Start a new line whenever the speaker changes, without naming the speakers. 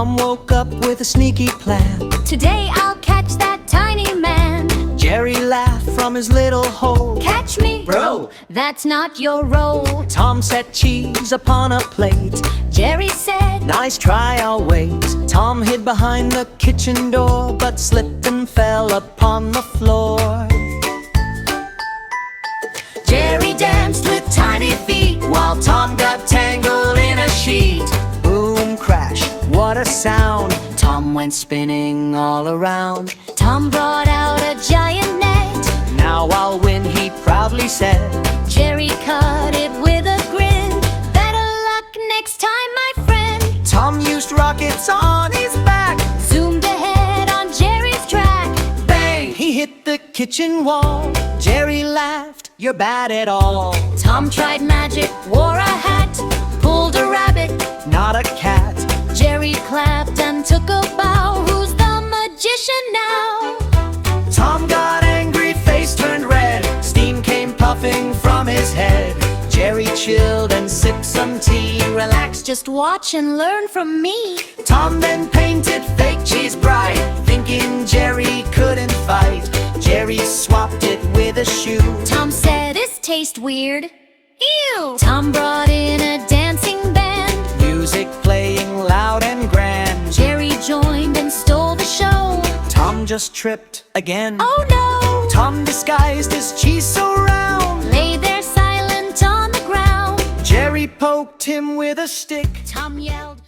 Tom woke up with a sneaky plan.
Today I'll catch that tiny man.
Jerry laughed from his little hole.
Catch me,
Bro,
that's not your role.
Tom set cheese upon a plate.
Jerry said,
Nice try, I'll wait. Tom hid behind the kitchen door, but slipped and fell upon the floor. Jerry danced with tiny feet while Tom got tangled in a sheet. Boom, crash, what a sound. Tom went spinning all around.
Tom brought out a giant net.
Now I'll win, he proudly said.
Jerry caught it with a grin. Better luck next time, my friend.
Tom used rockets on his back.
Zoomed ahead on Jerry's track.
Bang! He hit the kitchen wall. Jerry laughed, you're bad at all.
Tom tried magic, wore a hat, pulled a rabbit,
Not a cat.
Jerry clapped and took a bow. Who's the magician now?
Tom got angry, face turned red. Steam came puffing from his head. Jerry chilled and sipped some tea.
Relax, just watch and learn from me.
Tom then painted fake cheese bright, thinking Jerry couldn't fight. Jerry swapped it with a shoe.
Tom said, this tastes weird. Ew! Tom brought in a dancing band.
Music playing loud and grand.
Jerry joined and stole the show.
Tom just tripped again.
Oh no!
Tom disguised his cheese so round.
Lay there silent on the ground.
Jerry poked him with a stick.
Tom yelled,